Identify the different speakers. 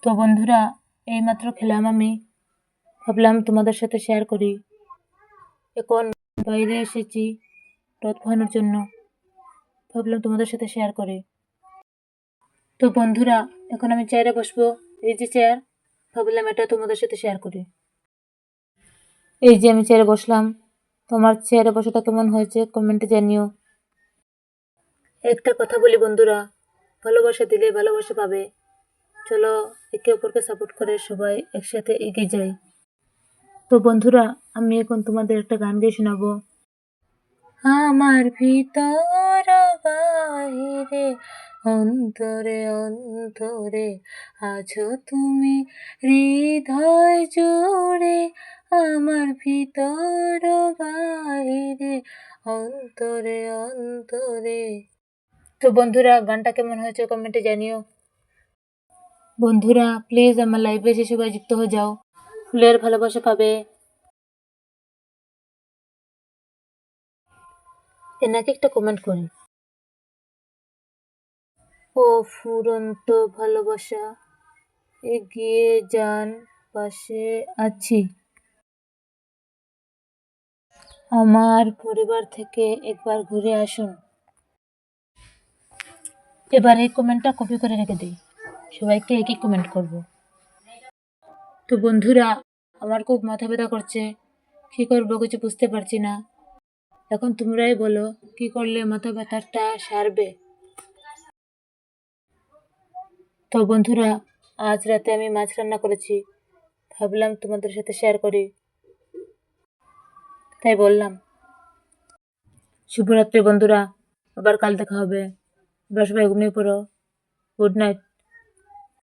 Speaker 1: তো বন্ধুরা, এইমাত্র খেলাম আমি, ভাবলাম তোমাদের সাথে শেয়ার করি। এখন বাইরে এসেছি রথ পোহানোর জন্য, ভাবলাম তোমাদের সাথে শেয়ার করি। তো বন্ধুরা, এখন আমি চেয়ারে বসবো। এই যে চেয়ার, ভাবলাম এটা তোমাদের সাথে শেয়ার করি। এই যে আমি চেয়ারে বসলাম, তোমার চেয়ারে বসাটা কেমন হয়েছে কমেন্টে জানিও। একটা কথা বলি বন্ধুরা, ভালোবাসা দিলে ভালোবাসা পাবে। চলো একে অপরকে সাপোর্ট করে সবাই একসাথে এগিয়ে যাই। তো বন্ধুরা, আমি এখন তোমাদের একটা গান গিয়ে শোনাবো। আমার ভিতর বাহিরে অন্তরে অন্তরে আছো তুমি হৃদয় জুড়ে। আমার ভিতর বাহিরে অন্তরে অন্তরে। তো বন্ধুরা, গানটা কেমন হয়েছে কমেন্টে জানিও। বন্ধুরা প্লিজ আমার লাইভে এসে সবাই যুক্ত হয়ে যাও, ফুলের ভালোবাসা পাবে। এনাকে একটা কমেন্ট করি। ও ফুরন্ত ভালোবাসা, এগিয়ে যান, পাশে আছি। আমার পরিবার থেকে একবার ঘুরে আসুন। এবার এই কমেন্টটা কপি করে রেখে দিই, সবাইকে একই কমেন্ট করব। তো বন্ধুরা, আমার খুব মাথা ব্যথা করছে, কি করবো কিছু বুঝতে পারছি না। এখন তোমরাই বলো কি করলে মাথা ব্যথাটা সারবে। তো বন্ধুরা, আজ রাতে আমি মাছ রান্না করেছি, ভাবলাম তোমাদের সাথে শেয়ার করি, তাই বললাম। শুভরাত্রি বন্ধুরা, আবার কাল দেখা হবে। এবার সবাই ঘুমিয়ে পড়ো। Good night.